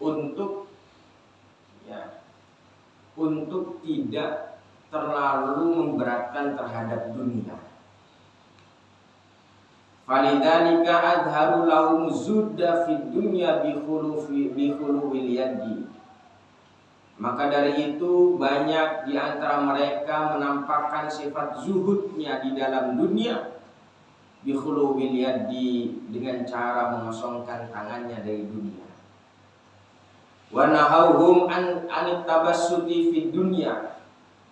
untuk untuk tidak terlalu memberatkan terhadap dunia. Falidzalika adharu lahum zudda fid dunya bi khuluwil yadi. Maka dari itu banyak di antara mereka menampakkan sifat zuhudnya di dalam dunia bi khuluwil yadi, dengan cara mengosongkan tangannya dari dunia. Wa nahauhum anit tabassuti fid dunya,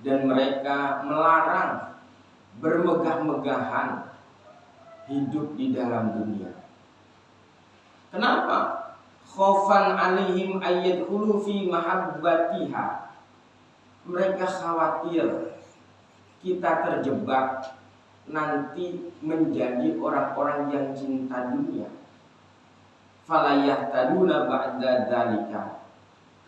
dan mereka melarang bermegah-megahan hidup di dalam dunia. Kenapa? Khaufan alaihim ayyadkhulu fi mahabbatiha. Mereka khawatir kita terjebak nanti menjadi orang-orang yang cinta dunia. Fala yahtaduna ba'da dzalika.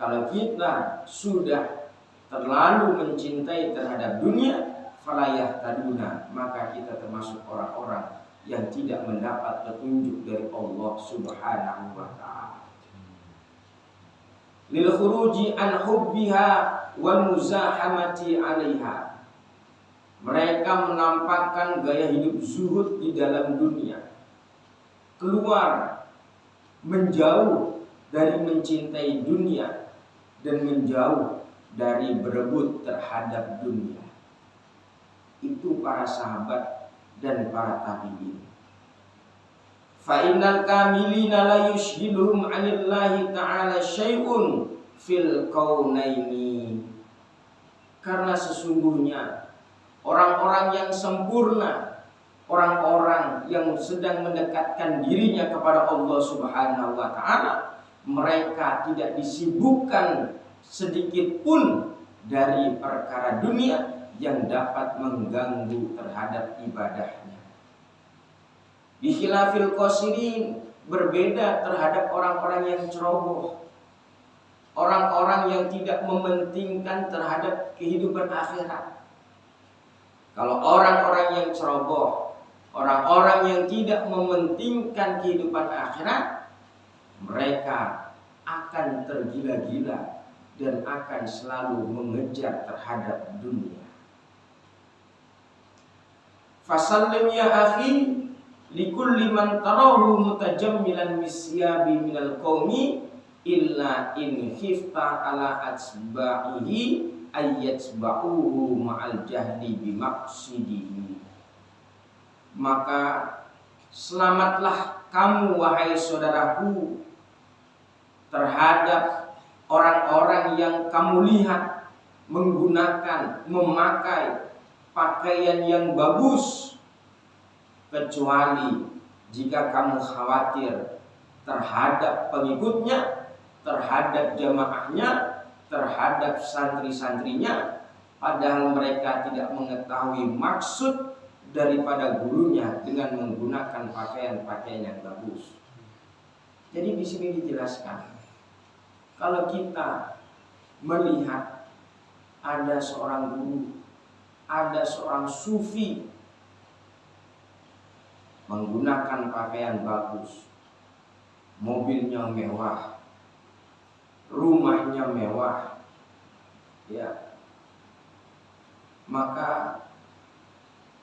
Kalau kita sudah terlalu mencintai terhadap dunia, fala yahtaduna, maka kita termasuk orang-orang yang tidak mendapat petunjuk dari Allah Subhanahu wa ta'ala. Lil khuruji an hubbiha wal muzahamati 'alaiha. Mereka menampakkan gaya hidup zuhud di dalam dunia, keluar menjauh dari mencintai dunia dan menjauh dari berebut terhadap dunia. Itu para sahabat dan para tabi'in. Fa innal kamilina la yushghiluhum 'anillahi ta'ala syai'un fil kaunaini. Karena sesungguhnya orang-orang yang sempurna, orang-orang yang sedang mendekatkan dirinya kepada Allah Subhanahu wa ta'ala, mereka tidak disibukkan sedikit pun dari perkara dunia yang dapat mengganggu terhadap ibadahnya. Bikhilafil qasirin, berbeda terhadap orang-orang yang ceroboh, orang-orang yang tidak mementingkan terhadap kehidupan akhirat. Kalau orang-orang yang ceroboh, orang-orang yang tidak mementingkan kehidupan akhirat, mereka akan tergila-gila dan akan selalu mengejar terhadap dunia. Fasallim ya akhi likulli man tarahu mutajammilan misyabi minal qaumi illa in khifta ala atsba'ihi ayyatsba'uhu ma'al jahli bimaqsidihi. Maka selamatlah kamu wahai saudaraku terhadap orang-orang yang kamu lihat menggunakan, memakai pakaian yang bagus, kecuali jika kamu khawatir terhadap pengikutnya, terhadap jamaahnya, terhadap santri-santrinya, padahal mereka tidak mengetahui maksud daripada gurunya dengan menggunakan pakaian-pakaian yang bagus. Jadi di sini dijelaskan, kalau kita melihat ada seorang guru, ada seorang sufi menggunakan pakaian bagus, mobilnya mewah, rumahnya mewah, ya, maka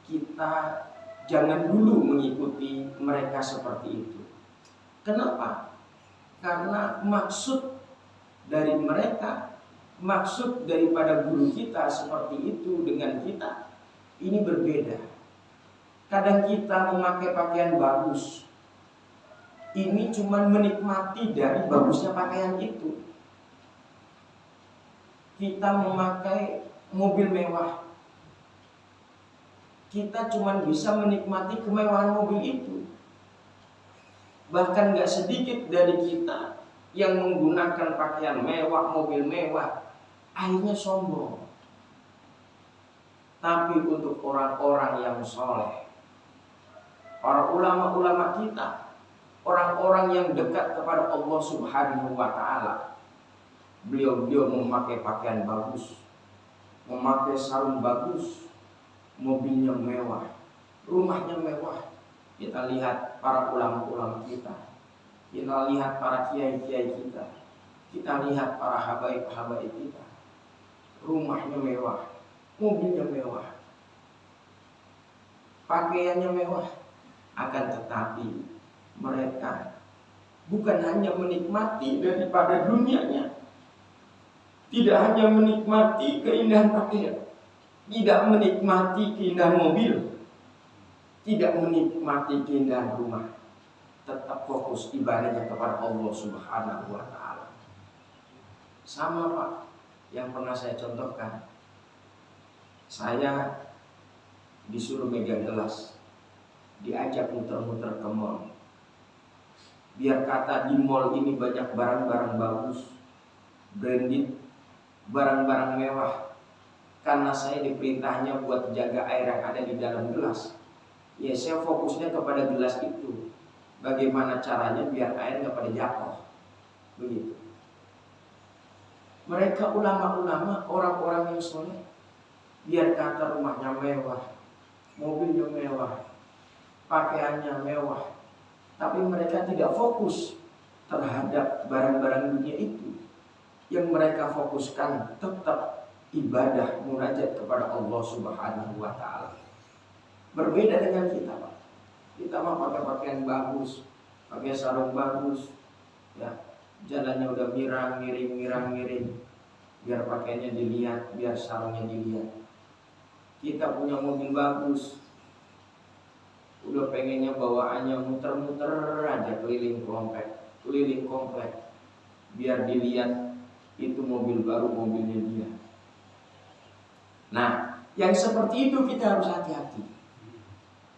kita jangan dulu mengikuti mereka seperti itu. Kenapa? Karena maksud dari mereka, maksud daripada guru kita seperti itu dengan kita ini berbeda. Kadang kita memakai pakaian bagus, ini cuma menikmati dari bagusnya pakaian itu. Kita memakai mobil mewah, kita cuma bisa menikmati kemewahan mobil itu. Bahkan gak sedikit dari kita yang menggunakan pakaian mewah, mobil mewah, akhirnya sombong. Tapi untuk orang-orang yang soleh, para ulama-ulama kita, orang-orang yang dekat kepada Allah Subhanahu wa ta'ala, beliau memakai pakaian bagus, memakai sarung bagus, mobilnya mewah, rumahnya mewah. Kita lihat para ulama-ulama kita, kita lihat para kiai-kiai kita, Kita lihat para habaib-habaib kita, rumahnya mewah, mobilnya mewah, pakaiannya mewah. Akan tetapi mereka bukan hanya menikmati daripada dunianya, tidak hanya menikmati keindahan pakaian, tidak menikmati keindahan mobil, tidak menikmati keindahan rumah, tetap fokus ibadahnya kepada Allah Subhanahu wa Ta'ala. Sama Pak, yang pernah saya contohkan, saya disuruh megang gelas, diajak muter-muter ke mall. Biar kata di mall ini banyak barang-barang bagus, branded, barang-barang mewah. Karena saya diperintahnya buat jaga air yang ada di dalam gelas, ya saya fokusnya kepada gelas itu. Bagaimana caranya biar air nggak pada jatuh, begitu. Mereka ulama-ulama, orang-orang yang soleh, biar kata rumahnya mewah, mobilnya mewah, pakaiannya mewah, tapi mereka tidak fokus terhadap barang-barang dunia itu. Yang mereka fokuskan tetap ibadah munajat kepada Allah Subhanahu wa Ta'ala. Berbeda dengan kita, Pak. Kita mah pakai pakaian bagus, pakai sarung bagus, ya, jalannya udah miring, biar pakaiannya dilihat, biar sarungnya dilihat. Kita punya mobil bagus, udah pengennya bawaannya muter-muter aja keliling komplek, biar dilihat itu mobil baru, mobilnya dia. Nah, yang seperti itu kita harus hati-hati.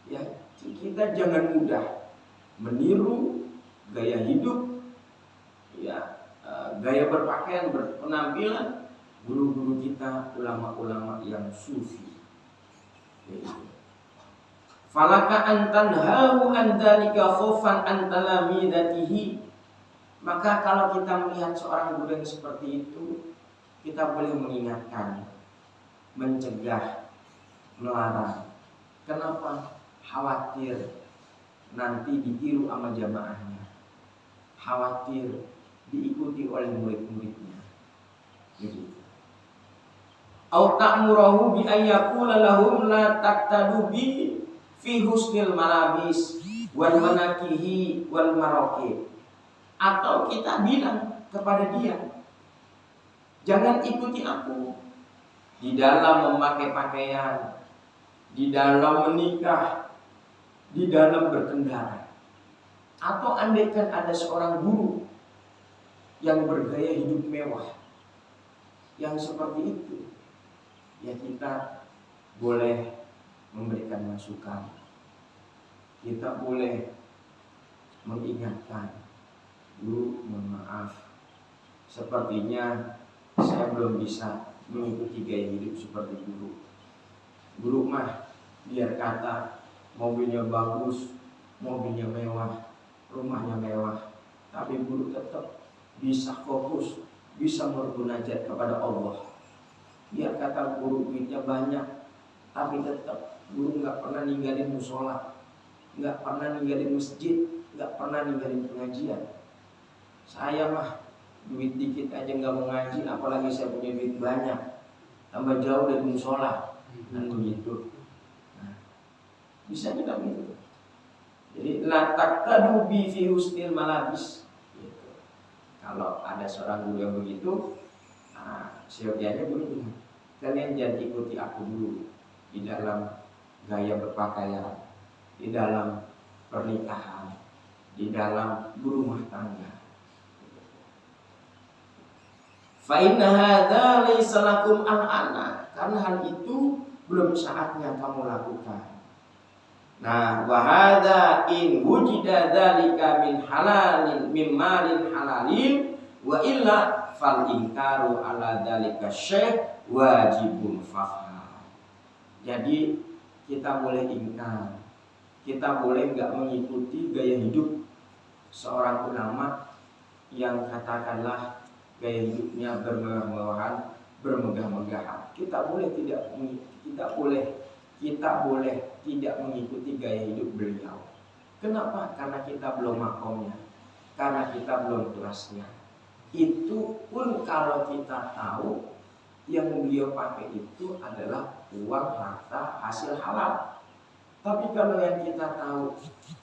Ya, kita jangan mudah meniru gaya hidup, ya, gaya berpakaian, berpenampilan guru-guru kita, ulama-ulama yang sufi. Falaka antanhahu an dzalika khaufan an talamidatihi. Maka kalau kita melihat seorang guru yang seperti itu, kita boleh mengingatkan, mencegah, melarang. Kenapa? Khawatir nanti ditiru sama jamaahnya, khawatir diikuti oleh murid-muridnya. Gitu. Au ta'murahu bi ayyakula lahum la taqtadu bi fi husnil malabis wal manakihi wal maraqib. Atau kita bilang kepada dia, jangan ikuti aku di dalam memakai pakaian, di dalam menikah, di dalam berkendara. Atau andaikan ada seorang guru yang bergaya hidup mewah, yang seperti itu, ya kita boleh memberikan masukan, kita boleh mengingatkan, guru, mohon maaf, sepertinya saya belum bisa mengikuti gaya hidup seperti guru. Guru mah biar kata mobilnya bagus, mobilnya mewah, rumahnya mewah, tapi guru tetap bisa fokus, bisa bermunajat kepada Allah. Biar kata guru duitnya banyak, tapi tetap guru nggak pernah ninggalin musola, nggak pernah ninggalin masjid, nggak pernah ninggalin pengajian. Saya mah duit dikit aja nggak mau ngaji, apalagi saya punya duit banyak, tambah jauh dari musola, dan begitu. Nah, bisa juga begitu. Jadi la taqtadu bi fi husnil malabis. Gitu. Kalau ada seorang guru yang begitu, nah, seyogianya guru, kalian jangan ikuti aku dulu di dalam gaya berpakaian, di dalam pernikahan, di dalam berumah tangga. Fa inna hadza laysa lakum al-ana, karena hal itu belum saatnya kamu lakukan. Nah, wa hadza in wujida dzalika min halalin min malin halalin wa illa fal inkaru ala dzalika syekh wajibun fafah. Jadi kita boleh ingkar, kita boleh enggak mengikuti gaya hidup seorang ulama yang katakanlah gaya hidupnya bermewah-mewahan, bermegah-megahan. Kita boleh tidak mengikuti gaya hidup beliau. Kenapa? Karena kita belum makomnya, karena kita belum kelasnya. Itu pun kalau kita tahu yang beliau pakai itu adalah uang harta hasil halal. Tapi kalau yang kita tahu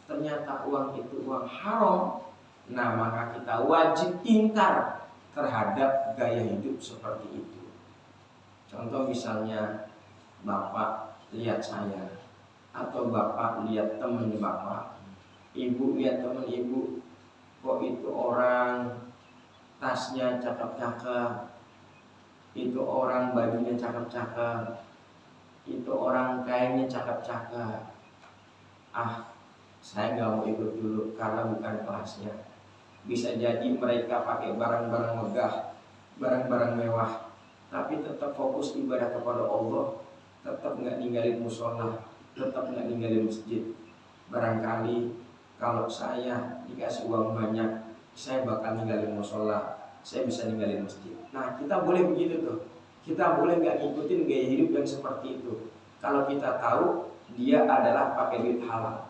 ternyata uang itu uang haram, nah maka kita wajib ingkar terhadap gaya hidup seperti itu. Contoh misalnya bapak lihat saya, atau bapak lihat teman bapak, ibu lihat teman ibu, kok itu orang tasnya cakep-cakep, itu orang bajunya cakep-cakep, itu orang kainnya cakep-cakep. Saya gak mau ikut dulu karena bukan kelasnya. Bisa jadi mereka pakai barang-barang megah, barang-barang mewah, tapi tetap fokus ibadah kepada Allah, tetap gak ninggalin musola, tetap gak ninggalin masjid. Barangkali kalau saya dikasih uang banyak, saya bakal ninggalin musola, saya bisa ninggalin masjid. Nah kita boleh begitu tuh. Kita boleh gak ngikutin gaya hidup yang seperti itu kalau kita tahu dia adalah pakai duit halal.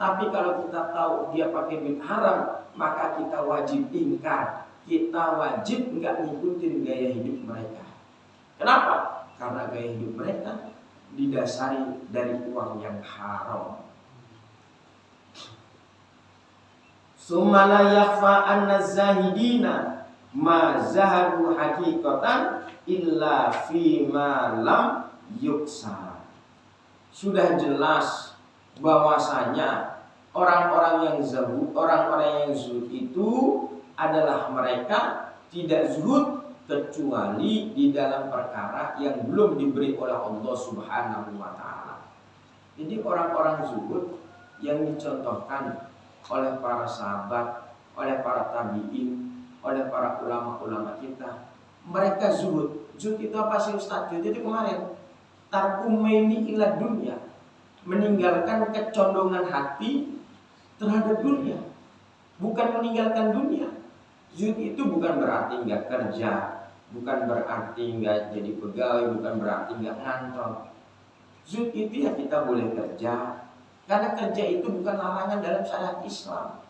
Tapi kalau kita tahu dia pakai duit haram, maka kita wajib ingkar. Kita wajib nggak ngikutin gaya hidup mereka. Kenapa? Karena gaya hidup mereka didasari dari uang yang haram. Summa la yakhfa anna zahidina ma zahadu haqiqatan illa fi ma lam yuksa. Sudah jelas bahwasanya orang-orang yang zuhud itu adalah mereka tidak zuhud kecuali di dalam perkara yang belum diberi oleh Allah Subhanahu wa taala. Jadi orang-orang zuhud yang dicontohkan oleh para sahabat, oleh para tabi'in, oleh para ulama-ulama kita, mereka zuhud. Zuhud itu apa sih Ustaz? Zuhud itu kemarin tarkumaini ila dunya, meninggalkan kecondongan hati terhadap dunia, bukan meninggalkan dunia. Zuhud itu bukan berarti nggak kerja, bukan berarti nggak jadi pegawai, bukan berarti nggak ngantor. Zuhud itu ya kita boleh kerja, karena kerja itu bukan larangan dalam syariat Islam.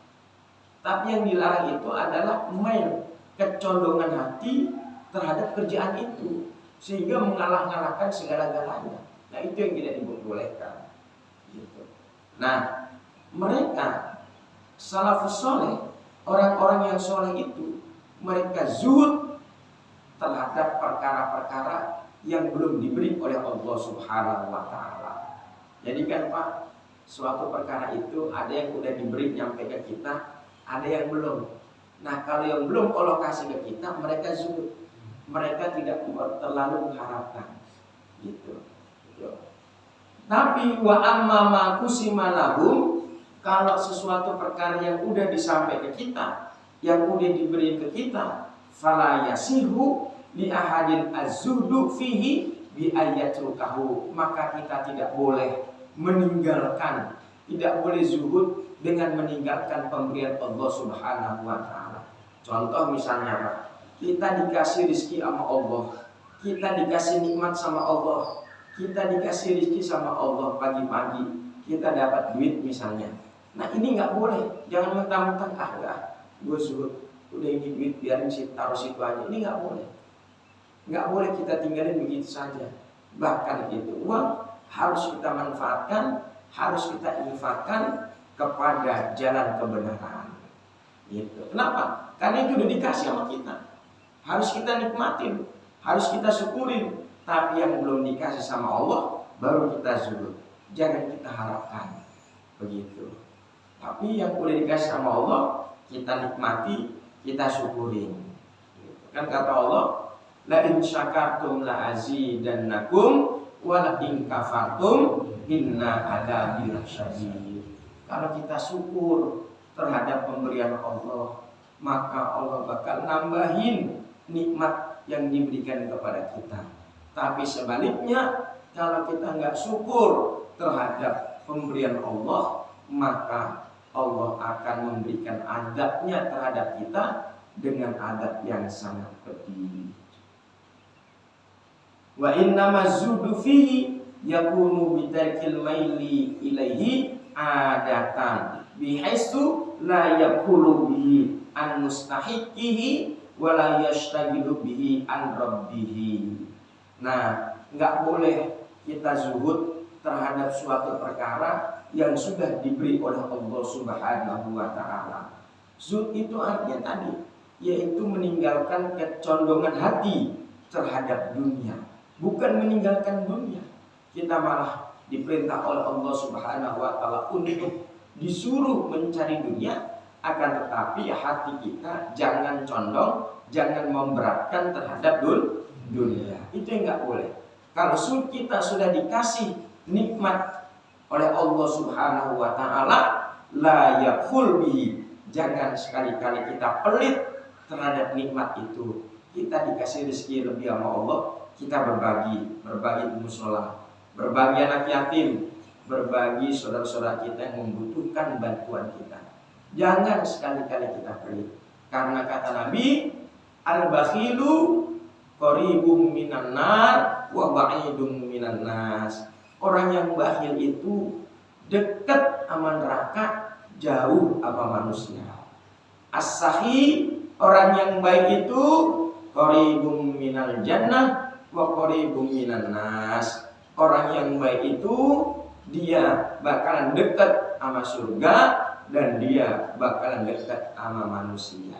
Tapi yang dilarang itu adalah main kecondongan hati terhadap kerjaan itu, sehingga mengalah-ngalahkan segala-galanya. Nah itu yang tidak dibolehkan. Gitu. Nah mereka salafus soleh, orang-orang yang soleh itu, mereka zuhud terhadap perkara-perkara yang belum diberi oleh Allah Subhanahu wa taala. Jadi kan Pak, suatu perkara itu ada yang udah diberi nyampe ke kita, ada yang belum. Nah kalau yang belum Allah kasih ke kita, mereka zuhud. Mereka tidak terlalu mengharapkan, gitu. Tapi wa amma ma kusima lahum, kalau sesuatu perkara yang udah disampaikan ke kita, yang udah diberi ke kita, fala yasihu li ahadin az-zuhdu fihi bi ayyatrukahu, maka kita tidak boleh meninggalkan, tidak boleh zuhud dengan meninggalkan pemberian Allah Subhanahu wa taala. Contoh misalnya Pak, kita dikasih rezeki sama Allah, kita dikasih nikmat sama Allah, kita dikasih rezeki sama Allah, pagi-pagi kita dapat duit misalnya. Nah ini nggak boleh, jangan mentang-mentang enggak, gue zuhud, udah ini duit biarin taruh situ aja. Ini nggak boleh, nggak boleh kita tinggalin begitu saja. Bahkan itu uang harus kita manfaatkan, harus kita infakkan kepada jalan kebenaran. Gitu. Kenapa? Karena itu udah dikasih sama kita. Harus kita nikmatin, harus kita syukurin. Tapi yang belum dikasih sama Allah, baru kita zuhud. Jangan kita harapkan begitu. Tapi yang udah dikasih sama Allah, kita nikmati, kita syukurin. Kan kata Allah, la in syakartum la azidannakum wa la in kafartum inna adzabi lasyadid. Kalau kita syukur terhadap pemberian Allah, maka Allah bakal nambahin nikmat yang diberikan kepada kita. Tapi sebaliknya, kalau kita nggak syukur terhadap pemberian Allah, maka Allah akan memberikan adabnya terhadap kita dengan adab yang sangat pedih. Wa innama zuhdu fihi yakunu bitarkil maili ilaihi adatan bihaisu la yakulu bihi an mustahiqihi wa la yashtagilu bihi an rabbihi. Nah, enggak boleh kita zuhud terhadap suatu perkara yang sudah diberi oleh Allah Subhanahu wa taala. Zuhud itu artinya tadi, yaitu meninggalkan kecondongan hati terhadap dunia, bukan meninggalkan dunia. Kita malah diperintah oleh Allah Subhanahu wa taala untuk disuruh mencari dunia, akan tetapi hati kita jangan condong, jangan memberatkan terhadap dunia. Itu yang enggak boleh. Kalau kita sudah dikasih nikmat oleh Allah Subhanahu wa taala, la yakhul bihi, jangan sekali-kali kita pelit terhadap nikmat itu. Kita dikasih rezeki lebih sama Allah, kita berbagi di mushola, berbagi anak yatim, berbagi saudara-saudara kita yang membutuhkan bantuan kita. Jangan sekali-kali kita pelit, karena kata Nabi, al-bakhilu qaribum minan nar wa ba'idum minan nas. Orang yang bakhil itu dekat sama neraka, jauh sama manusia. As-sahi, orang yang baik itu qaribum minal jannah wa qaribum minan nas. Orang yang baik itu dia bakalan dekat sama surga dan dia bakalan dekat sama manusia.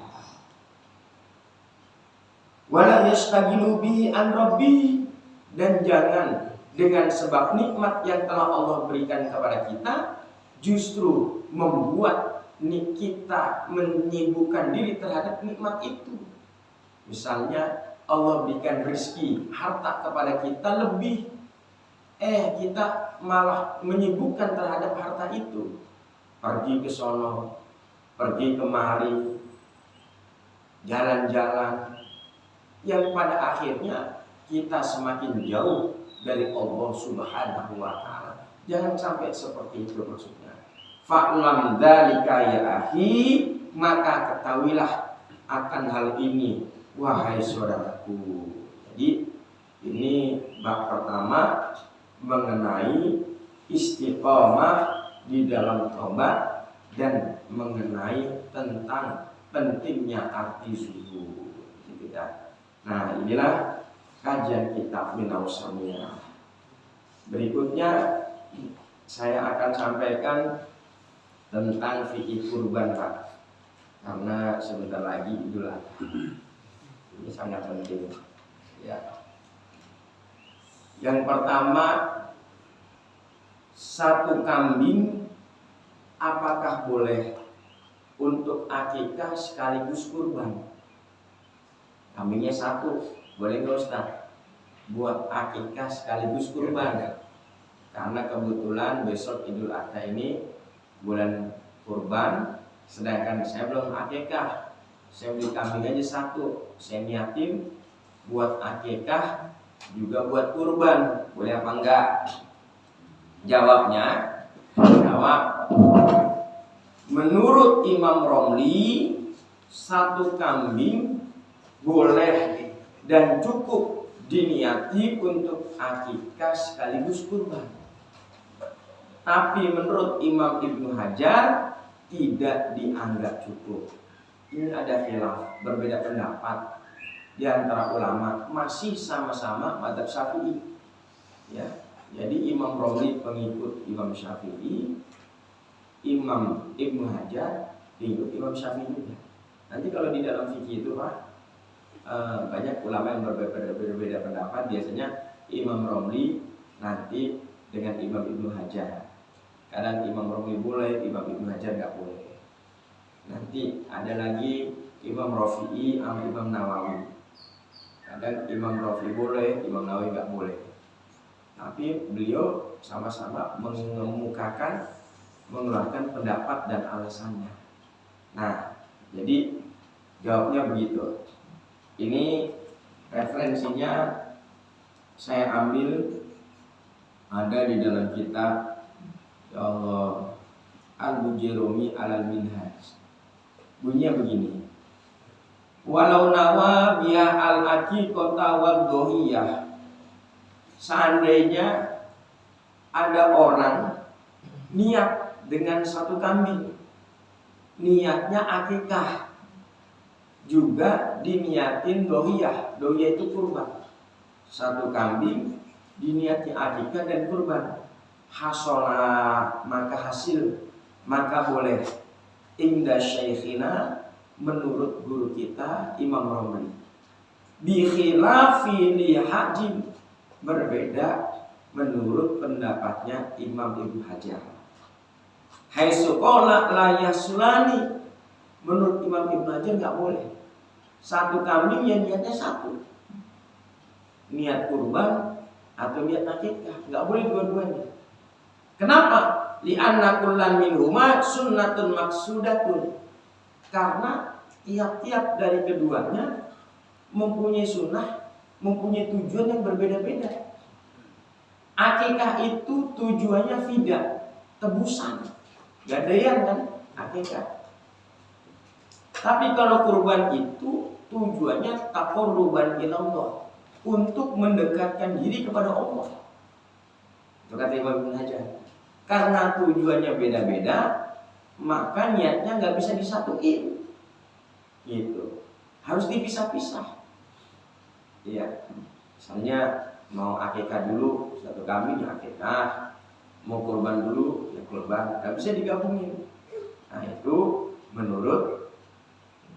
Wala yastagilu bi an rabbi, dan jangan dengan sebab nikmat yang telah Allah berikan kepada kita justru membuat kita menyibukkan diri terhadap nikmat itu. Misalnya Allah berikan rezeki, harta kepada kita lebih, kita malah menyibukkan terhadap harta itu. Pergi ke sono, pergi kemari, jalan-jalan, yang pada akhirnya kita semakin jauh dari Allah Subhanahu wa taala. Jangan sampai seperti itu maksudnya. Fa'lam dzalika ya akhi, maka ketahuilah akan hal ini wahai saudaraku. Jadi ini bab pertama mengenai istiqamah di dalam tobat dan mengenai tentang pentingnya arti zuhud. Gitu ya. Nah, inilah kajian kitab Minaus Samiyah. Berikutnya saya akan sampaikan tentang fikih kurban, Pak. Karena sebentar lagi Idul Adha. Ini sangat penting. Ya. Yang pertama, satu kambing apakah boleh untuk akikah sekaligus kurban? Kambingnya satu, boleh nggak Ustaz? Buat akikah sekaligus kurban. Karena kebetulan besok Idul Adha ini bulan kurban, sedangkan saya belum akikah. Saya beli kambing aja satu, saya niatin buat akikah juga buat kurban. Boleh apa enggak? Jawabnya, menurut Imam Romli, satu kambing boleh dan cukup diniati untuk akikah sekaligus kurban. Tapi menurut Imam Ibnu Hajar tidak dianggap cukup. Ini ada khilaf, berbeda pendapat di antara ulama, masih sama-sama mazhab Syafi'i. Ya, jadi Imam Romli pengikut Imam Syafi'i, Imam Ibnu Hajar pengikut Imam Syafi'i juga. Nanti kalau di dalam fikih itu Pak, banyak ulama yang berbeda pendapat. Biasanya Imam Romli nanti dengan Imam Ibnu Hajar. Kadang Imam Romli boleh, Imam Ibnu Hajar nggak boleh. Nanti ada lagi Imam Rafi'i sama Imam Nawawi. Kadang Imam Rafi'i boleh, Imam Nawawi nggak boleh. Tapi beliau sama-sama mengemukakan, mengeluarkan pendapat dan alasannya. Nah, jadi jawabnya begitu. Ini referensinya saya ambil ada di dalam kitab ya Allah Al-Bujirumi Al-Minhaj. Bunyinya begini. Walau nawa biha al-aqiqata wad-dohiyah. Seandainya ada orang niat dengan satu kambing, niatnya akikah, juga diniatin dohiyah. Dohiyah itu kurban. Satu kambing diniati akikah dan kurban. Hasola maka hasil, maka boleh. Inda syekhina menurut guru kita Imam Romli. Bi khilafi li hajim, berbeda menurut pendapatnya Imam Ibnu Hajar. Haitsu qala la yasulani, menurut Imam Ibnu Hajar nggak boleh. Satu kambing yang niatnya satu, niat kurban atau niat akikah, nggak boleh dua-duanya. Kenapa? Li'anna kullan minhuma sunnatun maksudatun. Karena tiap-tiap dari keduanya mempunyai sunnah, mempunyai tujuan yang berbeda-beda. Akikah itu tujuannya fida, tebusan. Gadaian kan akikah. Tapi kalau kurban itu tujuannya taqarruban ilallah, untuk mendekatkan diri kepada Allah. Itu kata Imam Ibnu Hajar. Karena tujuannya beda-beda, maka niatnya nggak bisa disatuin. Gitu. Harus dipisah-pisah. Iya. Misalnya mau akikah dulu satu kambing ya akikah, mau kurban dulu ya kurban, nggak bisa digabungin. Nah itu menurut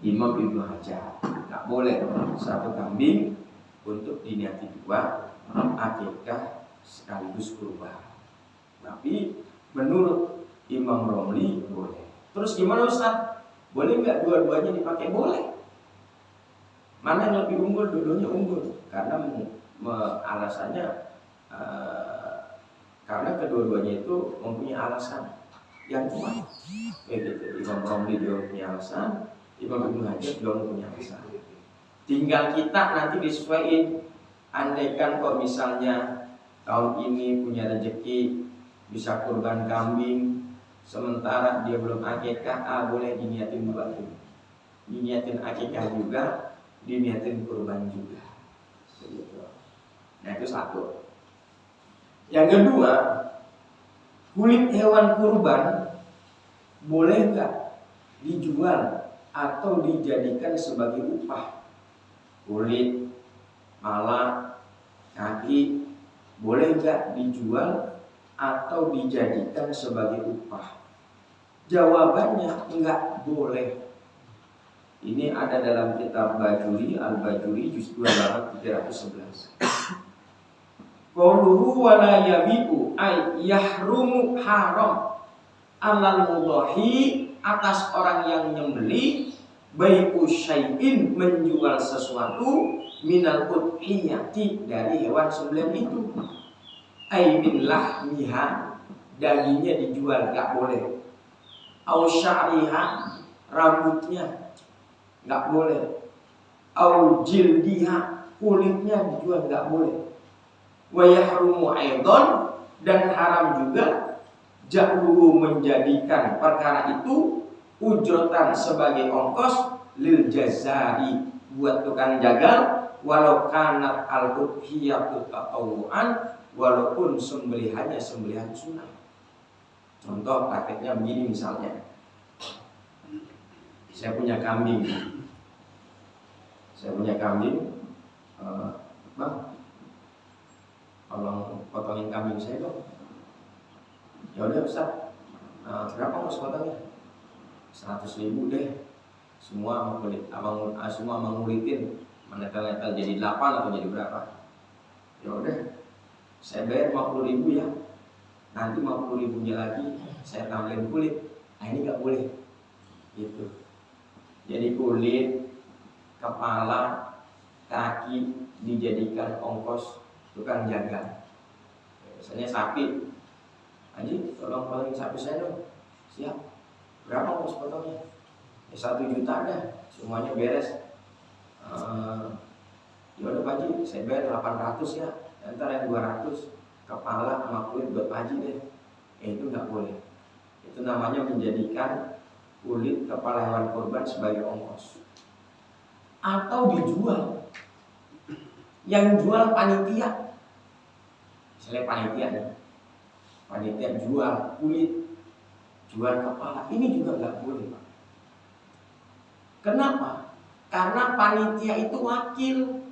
Imam Ibnu Hajar, nggak boleh satu kambing untuk diniati dua, akikah sekaligus kurban. Tapi menurut Imam Romli boleh. Terus gimana Ustaz? Boleh nggak dua-duanya dipakai? Boleh. Mana yang lebih unggul? Dua-duanya unggul. Karena alasannya karena kedua-duanya itu mempunyai alasan yang kuat. Gitu. Imam Romli juga punya alasan, Imam Ibnu Hajar juga punya alasan. Tinggal kita nanti disesuaikan. Andaikan kok misalnya tahun ini punya rezeki bisa kurban kambing, sementara dia belum akikah, boleh diniatin dua tuh. Diniatin akikah juga, diniatin kurban juga. Begitu. Nah itu satu. Yang kedua, kulit hewan kurban boleh nggak dijual atau dijadikan sebagai upah? Kulit, kepala, kaki boleh nggak dijual atau dijadikan sebagai upah? Jawabannya nggak boleh. Ini ada dalam kitab Bajuri, Al-Bajuri juz 2 halaman 311. Qauluhu wa la yabi'u ay yahrumu haram alal mudhahi, atas orang yang nyembeli, bai'u syai'in menjual sesuatu, minal udhiyati dari hewan sembelihan itu, ay min lahmiha dagingnya dijual enggak boleh, au sya'riha rambutnya enggak boleh, au jildiha kulitnya dijual enggak boleh. Wa yahrumu aidan, dan haram juga ja'luhu menjadikan perkara itu ujrotan sebagai ongkos lil jazari buat tukang jagal, walau kanat al-udhiyatu tatawuan, walaupun sembelihannya sembelihan sunnah. Contoh prakteknya begini misalnya, saya punya kambing, Bang, tolong potongin kambing saya dong. Ya udah Ustaz, berapa kos potongnya? 100.000 deh. Semua mengulitin, menetel-netel jadi 8 atau jadi berapa? Ya udah, saya bayar 50.000 ya. Nanti 50.000-nya lagi saya tambahin kulit. Nah ini nggak boleh. Gitu. Jadi kulit, kepala, kaki dijadikan ongkos tukang jaga. Misalnya sapi, Haji tolong potongin sapi saya dong. Siap. Berapa ongkos potongnya? Ya 1 juta dah, semuanya beres. Ya udah Pak Haji, saya bayar 800 ya. Ntar yang 200 kepala sama kulit buat Pak Haji deh. Itu nggak boleh. Itu namanya menjadikan kulit kepala hewan kurban sebagai ongkos. Atau dijual. Yang jual panitia. Misalnya panitia jual kulit, jual kepala, ini juga nggak boleh, Pak. Kenapa? Karena panitia itu wakil.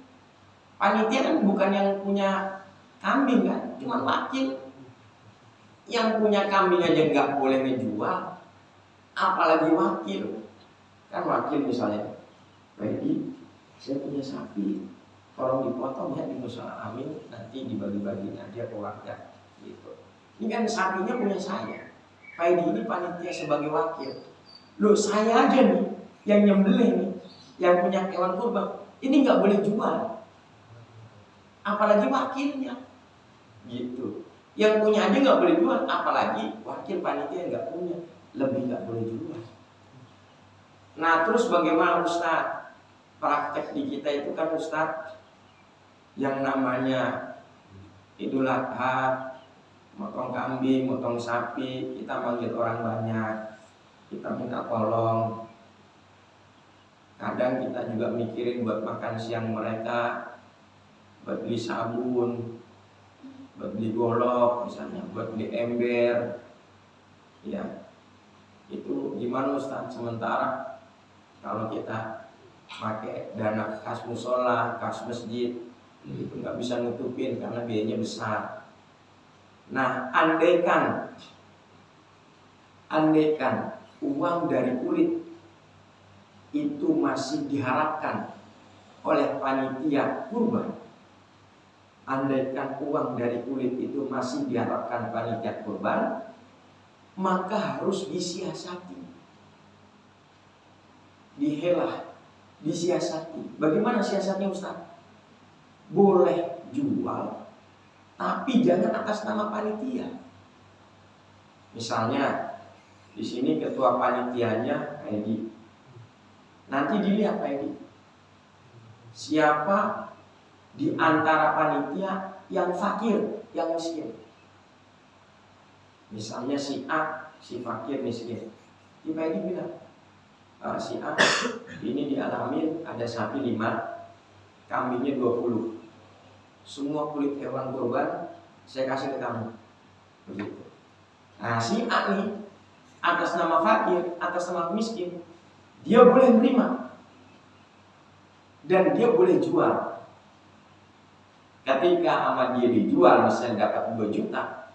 Panitia kan bukan yang punya kambing kan, cuma wakil. Yang punya kambing aja nggak boleh ngejual, apalagi wakil. Kan wakil misalnya, Baik, saya punya sapi, tolong dipotong ya di musyawarah amin, nanti dibagi-bagiin aja ke warga. Gitu. Ini kan sapinya punya saya. Pak ini panitia sebagai wakil. Loh saya aja nih yang nyembelih nih, yang punya hewan kurban, ini nggak boleh jual, apalagi wakilnya. Gitu. Yang punya aja nggak boleh jual, apalagi wakil panitia nggak punya, lebih nggak boleh jual. Nah terus bagaimana Ustaz? Praktek di kita itu kan Ustaz, yang namanya Idul Adha, motong kambing, motong sapi, kita manggil orang banyak, kita minta tolong. Kadang kita juga mikirin buat makan siang mereka, buat beli sabun, buat beli golok misalnya, buat beli ember. Ya, itu gimana Ustaz? Sementara kalau kita pakai dana kas musola, kas masjid, itu nggak bisa nutupin karena biayanya besar. Nah, andaikan uang dari kulit itu masih diharapkan oleh panitia kurban, andaikan uang dari kulit itu masih diharapkan panitia kurban, maka harus disiasati, dihelah, disiasati. Bagaimana siasatnya Ustaz? Boleh jual, tapi jangan atas nama panitia. Misalnya di sini ketua panitianya Pak Edi. Nanti dilihat Pak Edi, siapa di antara panitia yang fakir, yang miskin. Misalnya si A, si fakir miskin. Di Pak Edi bilang, si A ini dialamin ada sapi 5, kambingnya 20. Semua kulit hewan kurban saya kasih ke kamu. Begitu. Nah si A nih atas nama fakir, atas nama miskin, dia boleh menerima dan dia boleh jual. Ketika sama dia dijual misalnya dapat 2 juta,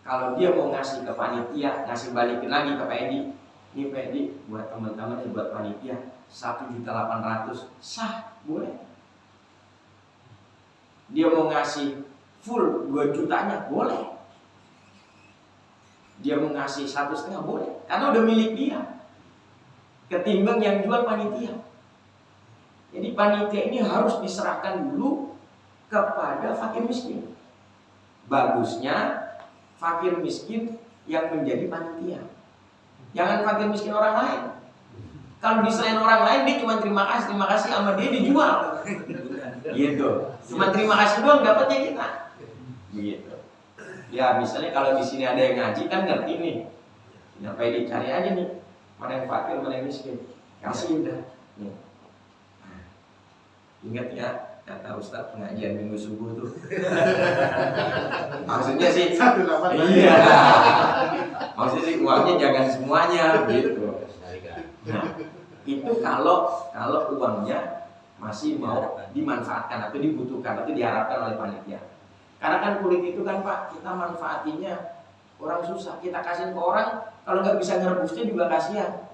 kalau dia mau ngasih ke panitia, ngasih balikin lagi ke Pak Edi, ini Pak Edi buat teman-teman, buat panitia 1.800.000, sah, boleh. Dia mau ngasih full 2 jutanya, boleh. Dia mau ngasih 1,5, boleh, karena udah milik dia, ketimbang yang jual panitia. Jadi panitia ini harus diserahkan dulu kepada fakir miskin. Bagusnya fakir miskin yang menjadi panitia, jangan fakir miskin orang lain. Kalau diserahin orang lain, dia cuma terima kasih sama dia dijual. Gitu. Cuma terima kasih doang dapatnya kita. Begitu. Ya misalnya kalau di sini ada yang ngaji kan ngerti nih. Kenapa dicari aja nih, mana yang fakir, mana yang miskin. Kasih udah. Nih. Nah, ingat ya kata Ustadz pengajian minggu subuh tuh. Maksudnya sih, iya. Maksudnya sih uangnya jangan semuanya gitu. Nah, itu kalau uangnya masih mau dimanfaatkan atau dibutuhkan atau diharapkan oleh panitia. Karena kan kulit itu kan Pak, kita manfaatinya orang susah, kita kasihin ke orang, kalau nggak bisa ngerebusnya juga kasihan,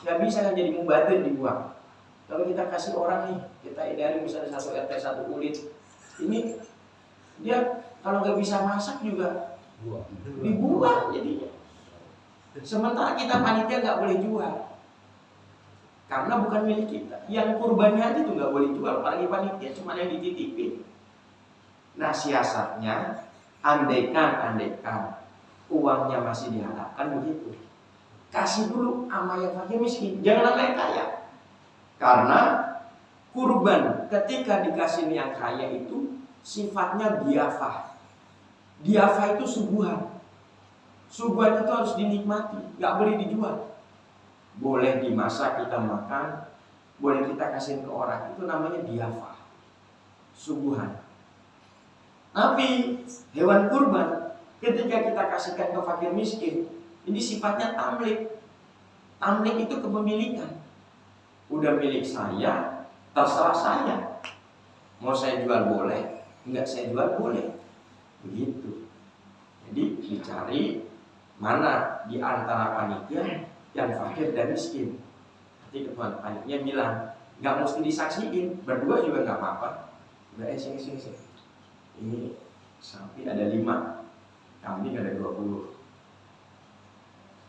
nggak bisa kan jadi mubazir dibuang. Kalau kita kasih orang nih, kita edarin misalnya 1 RT 1 kulit, ini dia kalau nggak bisa masak juga dibuang jadinya. Sementara kita panitia nggak boleh jual, karena bukan milik kita. Yang kurbannya aja tuh nggak boleh jual, apalagi panitia cuma yang dititipin. Nah siasatnya, andaikan uangnya masih diharapkan begitu, kasih dulu sama yang fakir miskin, jangan sama yang kaya. Karena kurban ketika dikasih yang kaya itu sifatnya diafah. Diafah itu suguhan. Suguhan itu harus dinikmati, nggak boleh dijual. Boleh dimasak kita makan, boleh kita kasihin ke orang, itu namanya diafah, suguhan. Tapi hewan kurban ketika kita kasihkan ke fakir miskin, ini sifatnya tamlik. Tamlik itu kepemilikan. udah milik saya, terserah saya. Mau saya jual boleh, enggak saya jual boleh. Begitu. Jadi dicari mana di antara panitia yang fakir dan miskin. Nanti ketua panitia bilang, nggak mesti disaksiin, berdua juga nggak apa-apa. Udah sini. Ini sapi ada 5, kambing ada 20.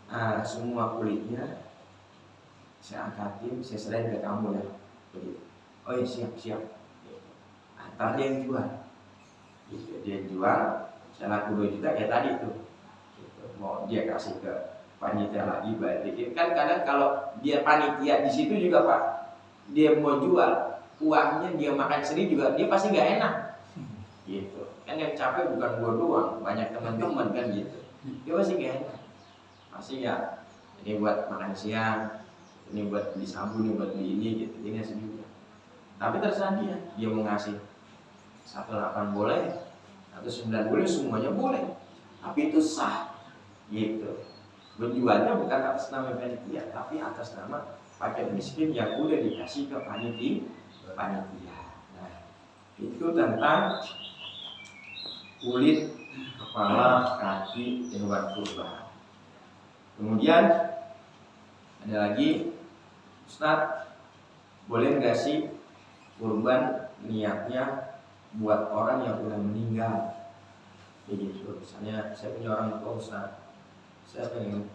Nah, semua kulitnya saya angkatin, saya serahin ke kamu ya. Begitu. Oh iya siap. Ntar dia yang jual. Dia jual, saya laku 2 juta kayak tadi tuh. Mau dia kasih ke panitia lagi balikin. Kan kadang kalau dia panitia di situ juga Pak, dia mau jual, uangnya dia makan sendiri juga dia pasti nggak enak. Gitu. Kan yang capek bukan gua doang, banyak teman-teman kan gitu. Dia pasti nggak enak. Pasti ya, ini buat makan siang, ini buat beli sabun, ini buat beli ini gitu. Dia ngasih juga. Tapi terserah dia mau ngasih 18 boleh, atau 9 boleh, semuanya boleh. Tapi itu sah, gitu. Berjualnya bukan atas nama panitia, tapi atas nama fakir miskin yang udah dikasih ke panitia. Nah, itu tentang kulit, kepala, kaki hewan kurban. Kemudian ada lagi, Ustaz, boleh nggak sih kurban niatnya buat orang yang udah meninggal? Begitu. Misalnya saya punya orang tua Ustaz, saya pengen